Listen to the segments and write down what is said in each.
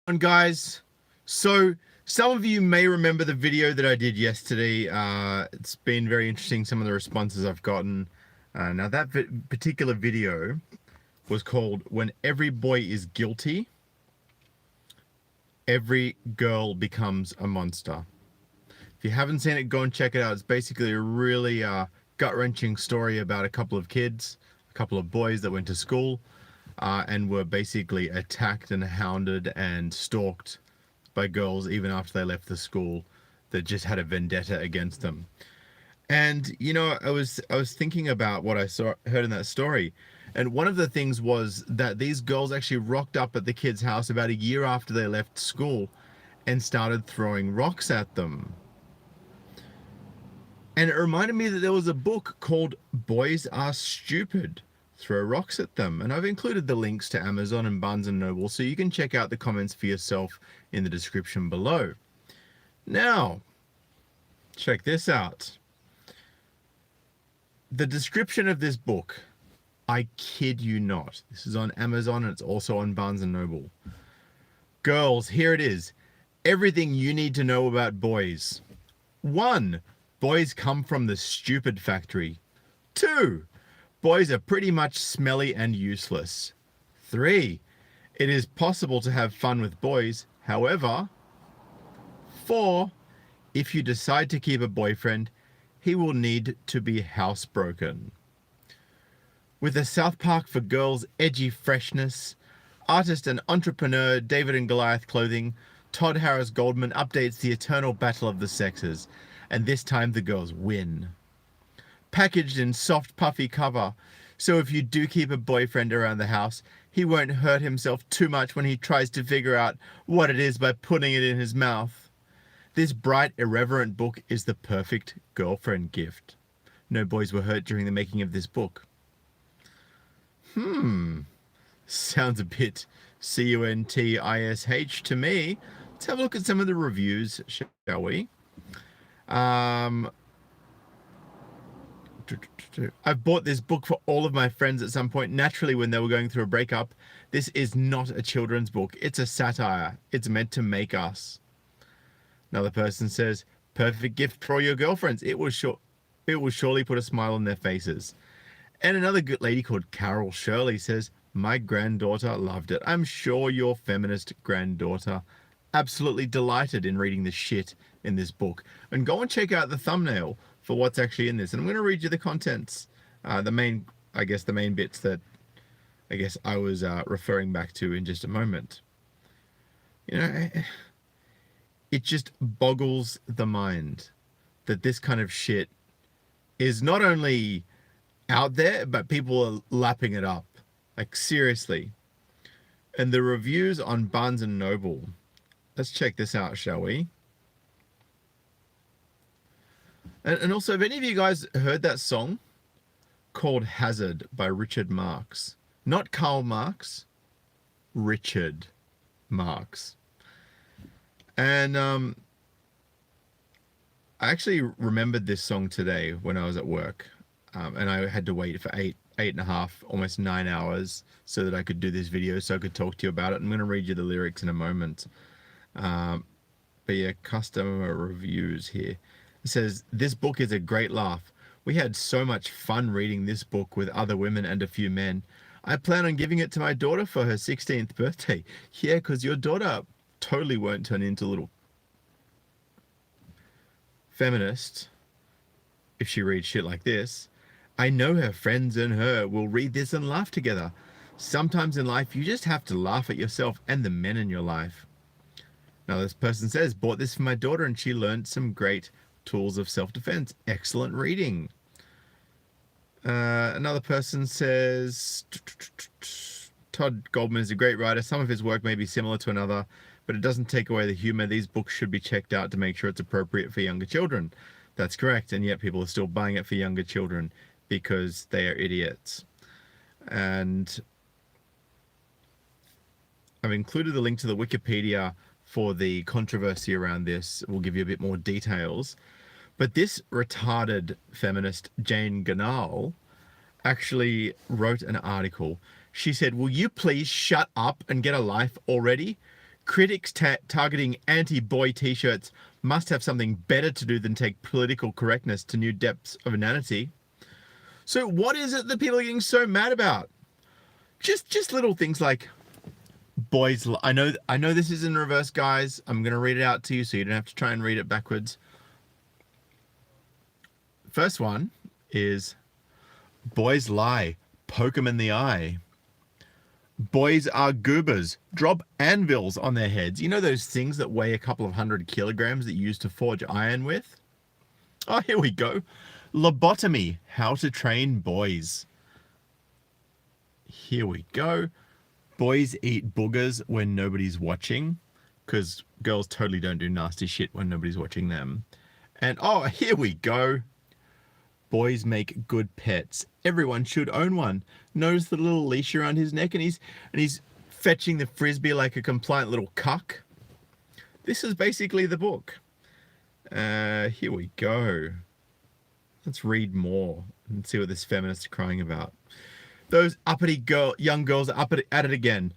Guys, so some of you may remember the video that I did yesterday. It's been very interesting, some of the responses I've gotten. Now that particular video was called "When Every Boy is Guilty, Every Girl Becomes a Monster." If you haven't seen it, go and check it out. It's basically a really gut-wrenching story about a couple of kids, a couple of boys that went to school and were basically attacked and hounded and stalked by girls even after they left the school that just had a vendetta against them. And you know, I was thinking about what I heard in that story, and one of the things was that these girls actually rocked up at the kids' house about a year after they left school and started throwing rocks at them. And it reminded me that there was a book called Boys Are Stupid, Throw Rocks at Them. And I've included the links to Amazon and Barnes & Noble, so you can check out the comments for yourself in the description below. Now, check this out. The description of this book, I kid you not. This is on Amazon and it's also on Barnes & Noble. Girls, here it is. Everything you need to know about boys. 1. Boys come from the stupid factory. 2. Boys are pretty much smelly and useless. 3. It is possible to have fun with boys. However, 4. If you decide to keep a boyfriend, he will need to be housebroken. With the South Park for Girls edgy freshness, artist and entrepreneur David and Goliath Clothing, Todd Harris Goldman updates the eternal battle of the sexes, and this time the girls win. Packaged in soft, puffy cover, so if you do keep a boyfriend around the house, he won't hurt himself too much when he tries to figure out what it is by putting it in his mouth. This bright, irreverent book is the perfect girlfriend gift. No boys were hurt during the making of this book. Sounds a bit CUNTISH to me. Let's have a look at some of the reviews, shall we? I've bought this book for all of my friends at some point, naturally when they were going through a breakup. This is not a children's book. It's a satire. It's meant to make us. Another person says, perfect gift for all your girlfriends. It will surely put a smile on their faces. And another good lady called Carol Shirley says, my granddaughter loved it. I'm sure your feminist granddaughter absolutely delighted in reading the shit in this book. And go and check out the thumbnail for what's actually in this. And I'm going to read you the contents, the main bits that I guess I was referring back to in just a moment. You know, it just boggles the mind that this kind of shit is not only out there, but people are lapping it up. Like, seriously. And the reviews on Barnes & Noble. Let's check this out, shall we? And also, have any of you guys heard that song called Hazard by Richard Marx? Not Karl Marx, Richard Marx. And I actually remembered this song today when I was at work. And I had to wait for eight and a half, almost 9 hours so that I could do this video, so I could talk to you about it. I'm going to read you the lyrics in a moment. But yeah, customer reviews here. It says, this book is a great laugh. We had so much fun reading this book with other women and a few men. I plan on giving it to my daughter for her 16th birthday. Yeah, because your daughter totally won't turn into a little feminist if she reads shit like this. I know her friends and her will read this and laugh together. Sometimes in life, you just have to laugh at yourself and the men in your life. Now, this person says, bought this for my daughter and she learned some great tools of self-defense. Excellent reading. Another person says, Todd Goldman is a great writer. Some of his work may be similar to another, but it doesn't take away the humor. These books should be checked out to make sure it's appropriate for younger children. That's correct. And yet people are still buying it for younger children because they are idiots. And I've included the link to the Wikipedia for the controversy around this. We'll give you a bit more details. But this retarded feminist, Jane Ganal, actually wrote an article. She said, will you please shut up and get a life already? Critics targeting anti-boy t-shirts must have something better to do than take political correctness to new depths of inanity. So what is it that people are getting so mad about? Just little things like boys. I know this is in reverse, guys. I'm going to read it out to you so you don't have to try and read it backwards. First one is boys lie, poke 'em in the eye. Boys are goobers, drop anvils on their heads. You know those things that weigh a couple of 100 kilograms that you use to forge iron with? Oh, here we go. Lobotomy, how to train boys. Here we go. Boys eat boogers when nobody's watching, because girls totally don't do nasty shit when nobody's watching them. And oh, here we go. Boys make good pets. Everyone should own one. Notice the little leash around his neck, and he's fetching the frisbee like a compliant little cuck. This is basically the book. Here we go. Let's read more and see what this feminist is crying about. Those uppity young girls are up at it again.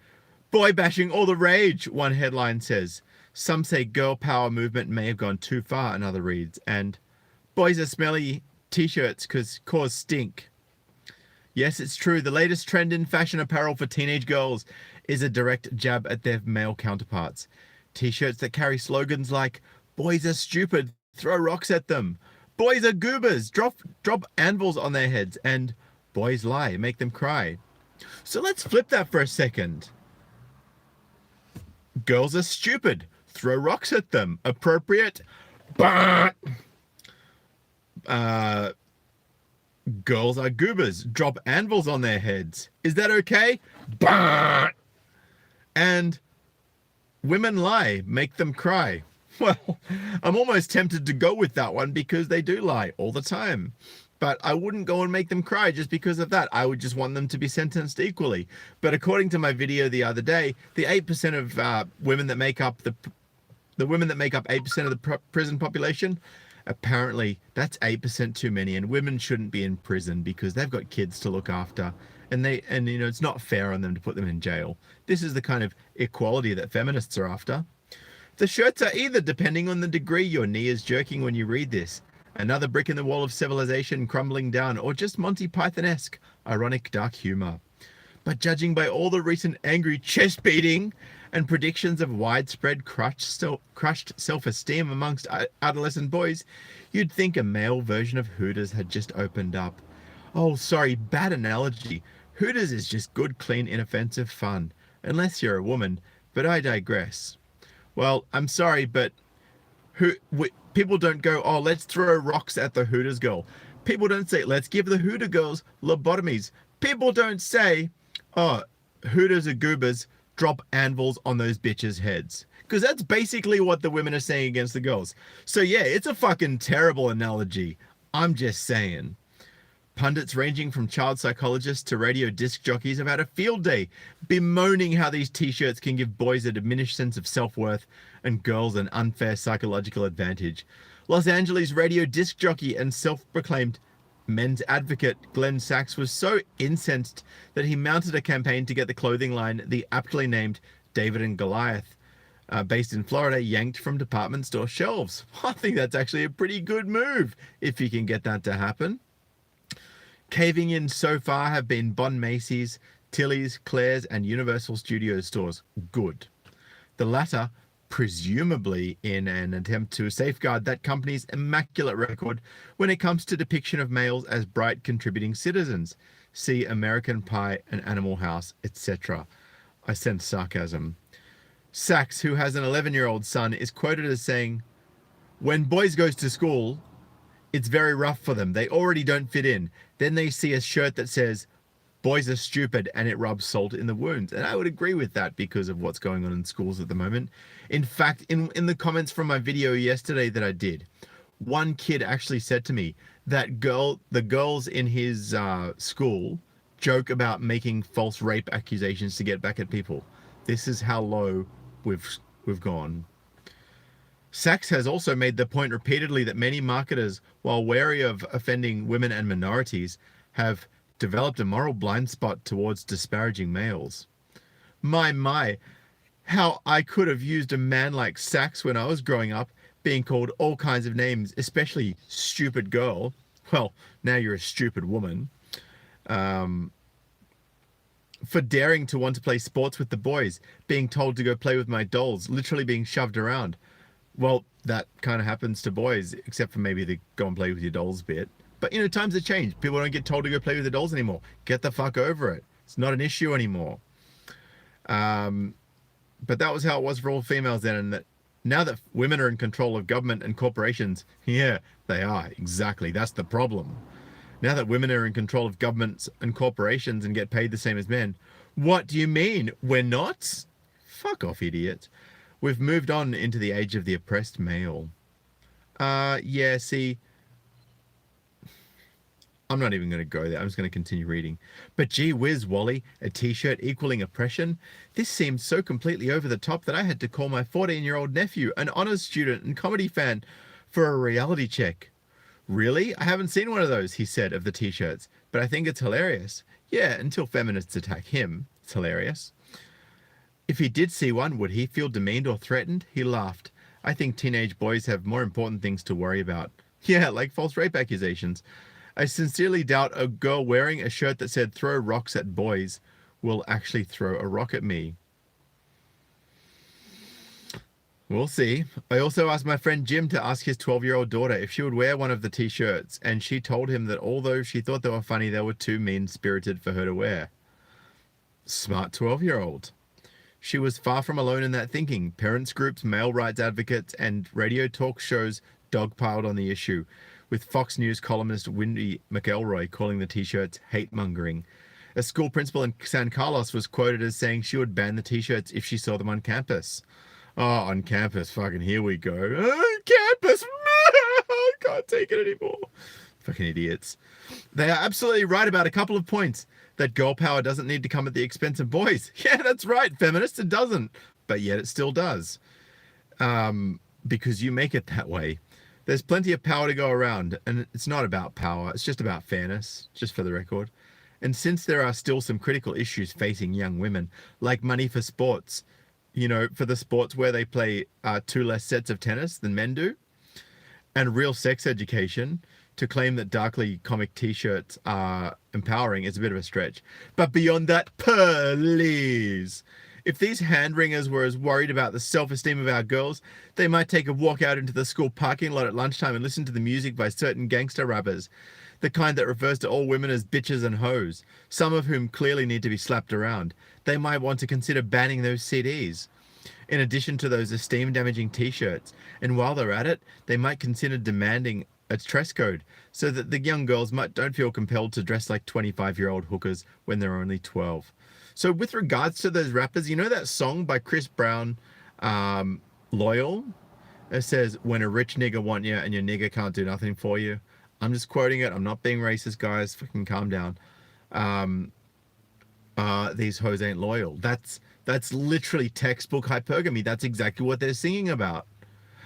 Boy bashing all the rage, one headline says. Some say girl power movement may have gone too far, another reads. And boys are smelly t-shirts cause stink. Yes, it's true. The latest trend in fashion apparel for teenage girls is a direct jab at their male counterparts. T-shirts that carry slogans like, boys are stupid, throw rocks at them. Boys are goobers, drop anvils on their heads. And boys lie, make them cry. So let's flip that for a second. Girls are stupid, throw rocks at them. Appropriate. Girls are goobers, drop anvils on their heads. Is that okay? And women lie, make them cry. Well, I'm almost tempted to go with that one because they do lie all the time. But I wouldn't go and make them cry just because of that. I would just want them to be sentenced equally. But according to my video the other day, the 8% of women that make up the women that make up 8% of the prison population, apparently that's 8% too many, and women shouldn't be in prison because they've got kids to look after, and you know, it's not fair on them to put them in jail. This is the kind of equality that feminists are after. The shirts are either, depending on the degree your knee is jerking when you read this, another brick in the wall of civilization crumbling down, or just Monty Python-esque ironic dark humor. But judging by all the recent angry chest beating and predictions of widespread crushed self-esteem amongst adolescent boys, you'd think a male version of Hooters had just opened up. Oh, sorry, bad analogy. Hooters is just good, clean, inoffensive fun. Unless you're a woman, but I digress. Well, I'm sorry, but people don't go, oh, let's throw rocks at the Hooters girl. People don't say, let's give the Hooter girls lobotomies. People don't say, oh, Hooters are goobers, drop anvils on those bitches' heads. Because that's basically what the women are saying against the girls. So yeah, it's a fucking terrible analogy. I'm just saying. Pundits ranging from child psychologists to radio disc jockeys have had a field day bemoaning how these t-shirts can give boys a diminished sense of self-worth and girls an unfair psychological advantage. Los Angeles radio disc jockey and self-proclaimed men's advocate Glenn Sachs was so incensed that he mounted a campaign to get the clothing line, the aptly named David and Goliath, based in Florida, yanked from department store shelves. I think that's actually a pretty good move if you can get that to happen. Caving in so far have been Bon Macy's, Tilly's, Claire's, and Universal Studios stores. Good. The latter, presumably in an attempt to safeguard that company's immaculate record when it comes to depiction of males as bright contributing citizens. See American Pie and Animal House, etc. I sense sarcasm. Sachs, who has an 11-year-old son, is quoted as saying, "When boys goes to school, it's very rough for them. They already don't fit in. Then they see a shirt that says, boys are stupid, and it rubs salt in the wounds." And I would agree with that because of what's going on in schools at the moment. In fact, in the comments from my video yesterday that I did, one kid actually said to me that the girls in his school joke about making false rape accusations to get back at people. This is how low we've gone. Sachs has also made the point repeatedly that many marketers, while wary of offending women and minorities, have developed a moral blind spot towards disparaging males. My, how I could have used a man like Sax when I was growing up, being called all kinds of names, especially stupid girl. Well, now you're a stupid woman. For daring to want to play sports with the boys, being told to go play with my dolls, literally being shoved around. Well, that kind of happens to boys, except for maybe the go and play with your dolls bit. But, you know, times have changed. People don't get told to go play with their dolls anymore. Get the fuck over it. It's not an issue anymore. But that was how it was for all females then. And that now that women are in control of government and corporations, yeah, they are. Exactly. That's the problem. Now that women are in control of governments and corporations and get paid the same as men, what do you mean? We're not? Fuck off, idiot. We've moved on into the age of the oppressed male. Yeah, see, I'm not even going to go there. I'm just going to continue reading. But gee whiz, Wally, a t-shirt equaling oppression? This seemed so completely over the top that I had to call my 14-year-old nephew, an honors student and comedy fan, for a reality check. Really? I haven't seen one of those, he said, of the t-shirts, but I think it's hilarious. Yeah, until feminists attack him. It's hilarious. If he did see one, would he feel demeaned or threatened? He laughed. I think teenage boys have more important things to worry about. Yeah, like false rape accusations. I sincerely doubt a girl wearing a shirt that said throw rocks at boys will actually throw a rock at me. We'll see. I also asked my friend Jim to ask his 12-year-old daughter if she would wear one of the t-shirts, and she told him that although she thought they were funny, they were too mean-spirited for her to wear. Smart 12-year-old. She was far from alone in that thinking. Parents groups, male rights advocates, and radio talk shows dogpiled on the issue, with Fox News columnist Wendy McElroy calling the t-shirts hate-mongering. A school principal in San Carlos was quoted as saying she would ban the t-shirts if she saw them on campus. Oh, on campus, fucking here we go. On campus! I can't take it anymore. Fucking idiots. They are absolutely right about a couple of points. That girl power doesn't need to come at the expense of boys. Yeah, that's right, feminists, it doesn't. But yet it still does. Because you make it that way. There's plenty of power to go around, and it's not about power, it's just about fairness, just for the record. And since there are still some critical issues facing young women, like money for sports, you know, for the sports where they play 2 less sets of tennis than men do, and real sex education, to claim that darkly comic t-shirts are empowering is a bit of a stretch. But beyond that, please. If these hand-wringers were as worried about the self-esteem of our girls, they might take a walk out into the school parking lot at lunchtime and listen to the music by certain gangster rappers, the kind that refers to all women as bitches and hoes, some of whom clearly need to be slapped around. They might want to consider banning those CDs, in addition to those esteem-damaging t-shirts. And while they're at it, they might consider demanding a dress code so that the young girls don't feel compelled to dress like 25-year-old hookers when they're only 12. So with regards to those rappers, you know that song by Chris Brown, Loyal? It says, when a rich nigga want you and your nigga can't do nothing for you. I'm just quoting it. I'm not being racist, guys. Fucking calm down. These hoes ain't loyal. That's literally textbook hypergamy. That's exactly what they're singing about.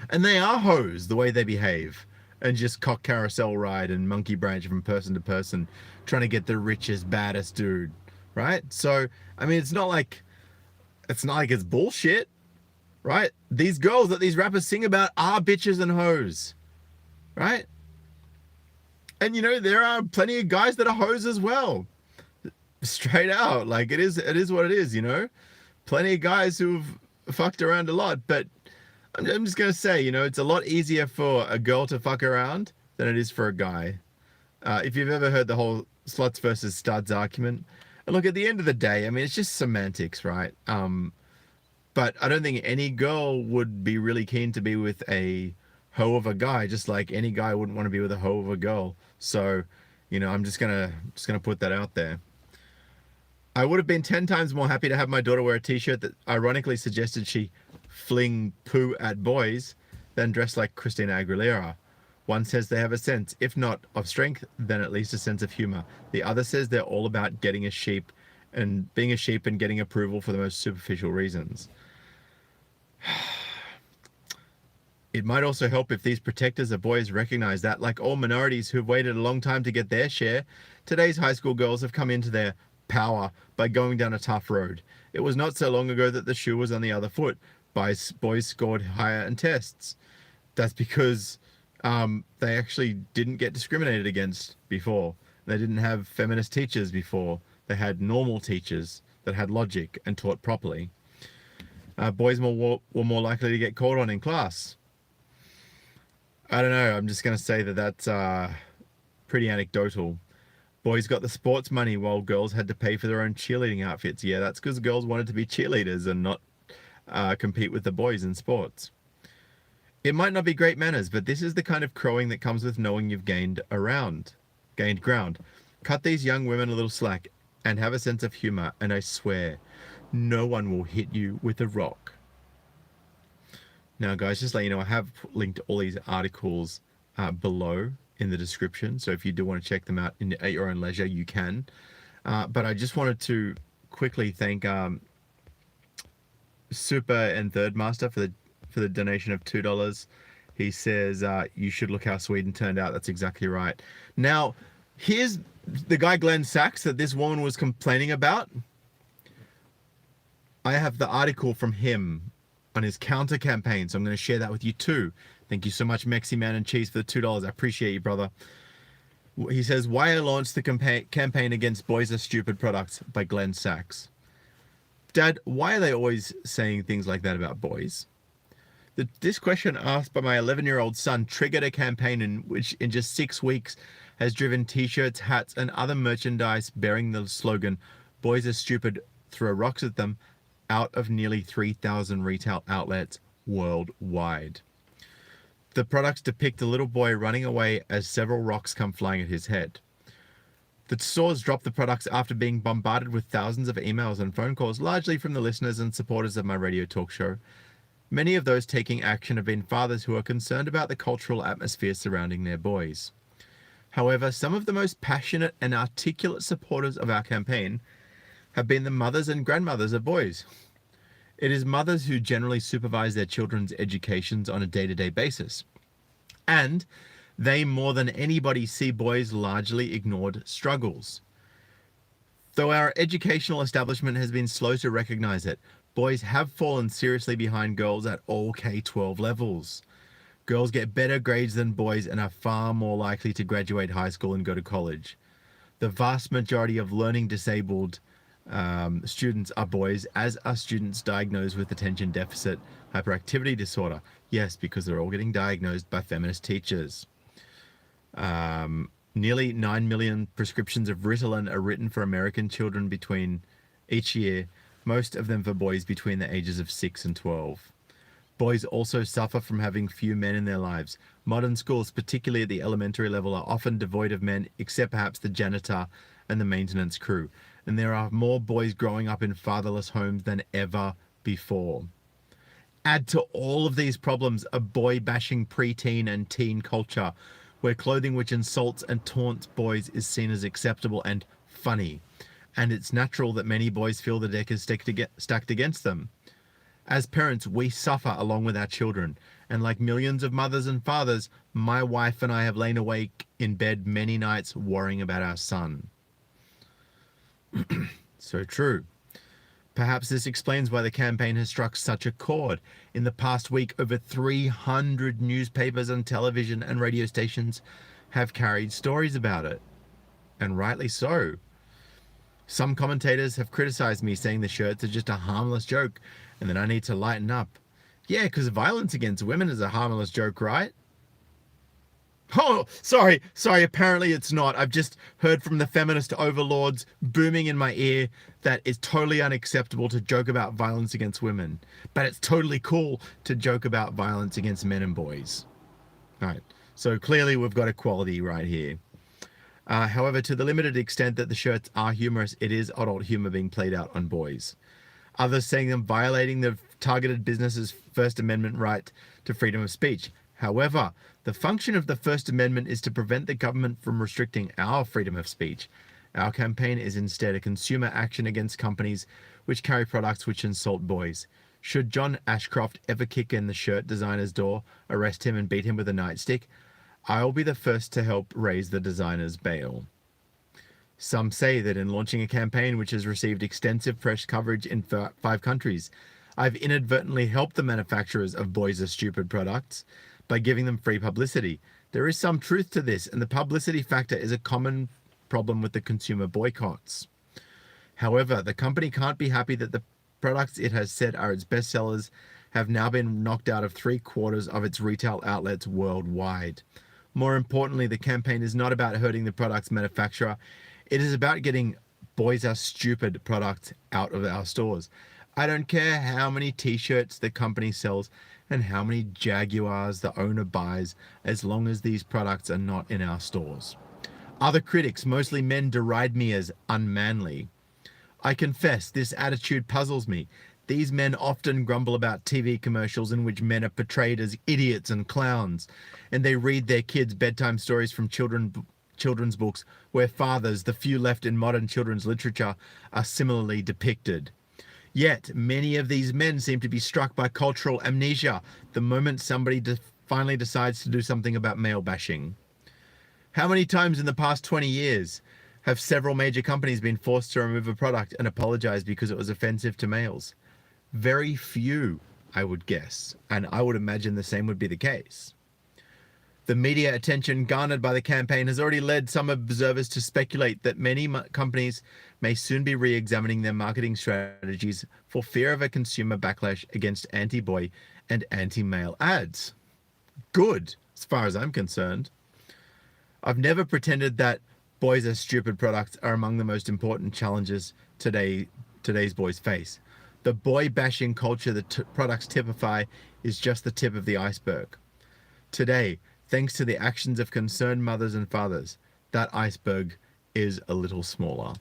And they are hoes, the way they behave. And just cock carousel ride and monkey branch from person to person, trying to get the richest, baddest dude, right? So, I mean, it's not like it's bullshit, right? These girls that these rappers sing about are bitches and hoes, right? And, you know, there are plenty of guys that are hoes as well. Straight out. Like, it is what it is, you know? Plenty of guys who've fucked around a lot, but I'm just going to say, you know, it's a lot easier for a girl to fuck around than it is for a guy. If you've ever heard the whole sluts versus studs argument, and look, at the end of the day, I mean, it's just semantics, right? But I don't think any girl would be really keen to be with a hoe of a guy, just like any guy wouldn't want to be with a hoe of a girl. So, you know, I'm just gonna put that out there. I would have been 10 times more happy to have my daughter wear a t-shirt that ironically suggested she fling poo at boys than dress like Christina Aguilera. One says they have a sense, if not of strength, then at least a sense of humor. The other says they're all about getting a sheep and being a sheep and getting approval for the most superficial reasons. It might also help if these protectors of boys recognize that, like all minorities who've waited a long time to get their share, today's high school girls have come into their POWR by going down a tough road. It was not so long ago that the shoe was on the other foot. Boys scored higher in tests. That's because they actually didn't get discriminated against before. They didn't have feminist teachers before. They had normal teachers that had logic and taught properly. Boys were more likely to get called on in class. I don't know. I'm just going to say that that's pretty anecdotal. Boys got the sports money while girls had to pay for their own cheerleading outfits. Yeah, that's because girls wanted to be cheerleaders and not compete with the boys in sports. It might not be great manners, but this is the kind of crowing that comes with knowing you've gained ground. Cut these young women a little slack and have a sense of humor, and I swear, no one will hit you with a rock. Now, guys, just let you know, I have linked all these articles below in the description, so if you do want to check them out at your own leisure, you can. But I just wanted to quickly thank Super and Third Master for the donation of $2. He says, you should look how Sweden turned out. That's exactly right. Now, here's the guy Glenn Sachs that this woman was complaining about. I have the article from him on his counter campaign, so I'm going to share that with you too. Thank you so much, Mexi Man and Cheese, for the $2. I appreciate you, brother. He says, why I launched the campaign against Boys Are Stupid products by Glenn Sachs. Dad, why are they always saying things like that about boys? This question asked by my 11-year-old son triggered a campaign in which in just 6 weeks has driven t-shirts, hats, and other merchandise bearing the slogan, Boys Are Stupid, throw rocks at them, out of nearly 3,000 retail outlets worldwide. The products depict a little boy running away as several rocks come flying at his head. The stores dropped the products after being bombarded with thousands of emails and phone calls, largely from the listeners and supporters of my radio talk show. Many of those taking action have been fathers who are concerned about the cultural atmosphere surrounding their boys. However, some of the most passionate and articulate supporters of our campaign have been the mothers and grandmothers of boys. It is mothers who generally supervise their children's educations on a day-to-day basis. And they, more than anybody, see boys' largely ignored struggles. Though our educational establishment has been slow to recognize it, boys have fallen seriously behind girls at all K-12 levels. Girls get better grades than boys and are far more likely to graduate high school and go to college. The vast majority of learning disabled students are boys, as are students diagnosed with attention deficit hyperactivity disorder. Yes, because they're all getting diagnosed by feminist teachers. Nearly 9 million prescriptions of Ritalin are written for American children between each year, most of them for boys between the ages of 6 and 12. Boys also suffer from having few men in their lives. Modern schools, particularly at the elementary level, are often devoid of men, except perhaps the janitor and the maintenance crew. And there are more boys growing up in fatherless homes than ever before. Add to all of these problems a boy-bashing preteen and teen culture, where clothing which insults and taunts boys is seen as acceptable and funny. And it's natural that many boys feel the deck is stacked against them. As parents, we suffer along with our children. And like millions of mothers and fathers, my wife and I have lain awake in bed many nights worrying about our son. So true. Perhaps this explains why the campaign has struck such a chord. In the past week, over 300 newspapers and television and radio stations have carried stories about it. And rightly so. Some commentators have criticized me, saying the shirts are just a harmless joke and that I need to lighten up. Yeah, because violence against women is a harmless joke, right? Oh, sorry, apparently it's not. I've just heard from the feminist overlords booming in my ear that it's totally unacceptable to joke about violence against women, but it's totally cool to joke about violence against men and boys. All right, so clearly we've got equality right here. However, to the limited extent that the shirts are humorous, it is adult humor being played out on boys. Others saying them violating the targeted business's First Amendment right to freedom of speech. However, the function of the First Amendment is to prevent the government from restricting our freedom of speech. Our campaign is instead a consumer action against companies which carry products which insult boys. Should John Ashcroft ever kick in the shirt designer's door, arrest him and beat him with a nightstick, I'll be the first to help raise the designer's bail. Some say that in launching a campaign which has received extensive press coverage in 5 countries, I've inadvertently helped the manufacturers of Boys Are Stupid products by giving them free publicity. There is some truth to this, and the publicity factor is a common problem with the consumer boycotts. However, the company can't be happy that the products it has said are its best sellers have now been knocked out of 3/4 of its retail outlets worldwide. More importantly, the campaign is not about hurting the product's manufacturer. It is about getting Boys Are Stupid products out of our stores. I don't care how many t-shirts the company sells and how many Jaguars the owner buys, as long as these products are not in our stores. Other critics, mostly men, deride me as unmanly. I confess, this attitude puzzles me. These men often grumble about TV commercials in which men are portrayed as idiots and clowns, and they read their kids bedtime stories from children's books where fathers, the few left in modern children's literature, are similarly depicted. Yet, many of these men seem to be struck by cultural amnesia the moment somebody finally decides to do something about male bashing. How many times in the past 20 years have several major companies been forced to remove a product and apologize because it was offensive to males? Very few, I would guess, and I would imagine the same would be the case. The media attention garnered by the campaign has already led some observers to speculate that many companies may soon be re-examining their marketing strategies for fear of a consumer backlash against anti-boy and anti-male ads. Good, as far as I'm concerned. I've never pretended that Boys Are Stupid products are among the most important challenges today's boys face. The boy bashing culture that products typify is just the tip of the iceberg. Today, thanks to the actions of concerned mothers and fathers, that iceberg is a little smaller.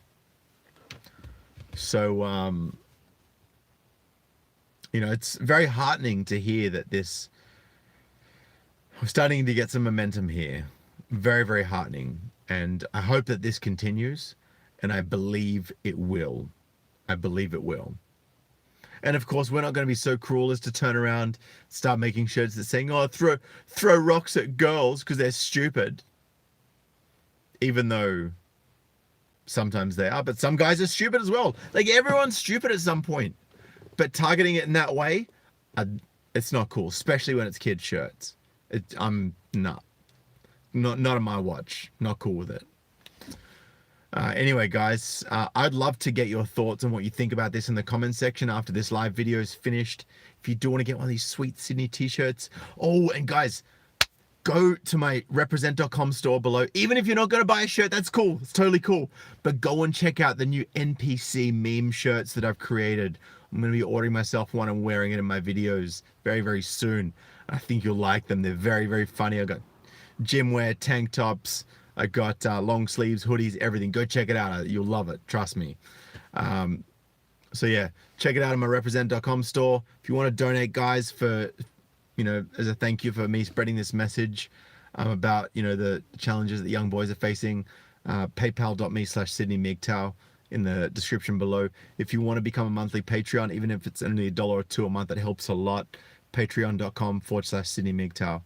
So, it's very heartening to hear that we're starting to get some momentum here. Very, very heartening. And I hope that this continues, and I believe it will. I believe it will. And of course, we're not going to be so cruel as to turn around, start making shirts that saying, "Oh, throw rocks at girls because they're stupid." Even though sometimes they are, but some guys are stupid as well. Like, everyone's stupid at some point. But targeting it in that way, it's not cool, especially when it's kids' shirts. I'm not on my watch. Not cool with it. Anyway, guys, I'd love to get your thoughts on what you think about this in the comments section after this live video is finished. If you do want to get one of these sweet Sydney t-shirts. Oh, and guys, go to my represent.com store below. Even if you're not going to buy a shirt, that's cool. It's totally cool. But go and check out the new NPC meme shirts that I've created. I'm going to be ordering myself one and wearing it in my videos very, very soon. I think you'll like them. They're very, very funny. I got gym wear, tank tops. I got long sleeves, hoodies, everything. Go check it out. You'll love it. Trust me. So yeah, check it out on my represent.com store. If you want to donate, guys, for, as a thank you for me spreading this message about, the challenges that young boys are facing, paypal.me/SydneyMGTOW in the description below. If you want to become a monthly Patreon, even if it's only $1 or $2 a month, that helps a lot. Patreon.com/SydneyMGTOW.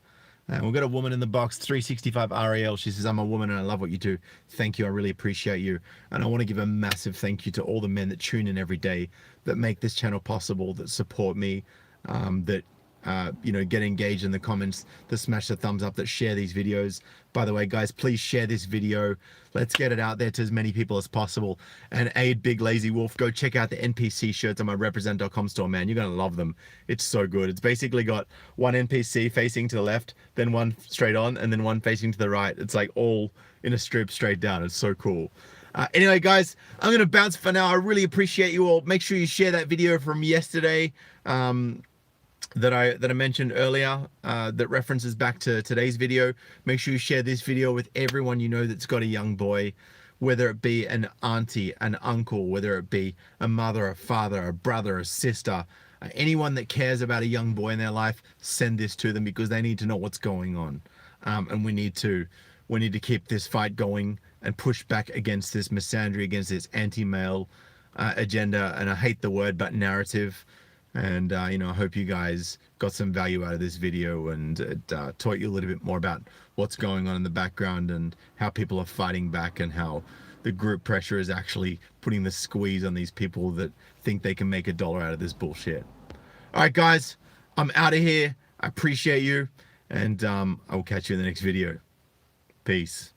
And we've got a woman in the box, 365 RAL. She says, "I'm a woman and I love what you do. Thank you. I really appreciate you." And I want to give a massive thank you to all the men that tune in every day, that make this channel possible, that support me, that get engaged in the comments, that smash the thumbs up, that share these videos. By the way, guys, please share this video. Let's get it out there to as many people as possible. And aid Big Lazy Wolf. Go check out the NPC shirts on my represent.com store, man. You're going to love them. It's so good. It's basically got one NPC facing to the left, then one straight on, and then one facing to the right. It's like all in a strip straight down. It's so cool. Anyway, guys, I'm going to bounce for now. I really appreciate you all. Make sure you share that video from yesterday. That I mentioned earlier, that references back to today's video. Make sure you share this video with everyone you know that's got a young boy, whether it be an auntie, an uncle, whether it be a mother, a father, a brother, a sister, anyone that cares about a young boy in their life. Send this to them because they need to know what's going on, and we need to keep this fight going and push back against this misandry, against this anti-male agenda. And I hate the word, but narrative. And, I hope you guys got some value out of this video, and it taught you a little bit more about what's going on in the background and how people are fighting back, and how the group pressure is actually putting the squeeze on these people that think they can make $1 out of this bullshit. All right, guys, I'm out of here. I appreciate you, and I will catch you in the next video. Peace.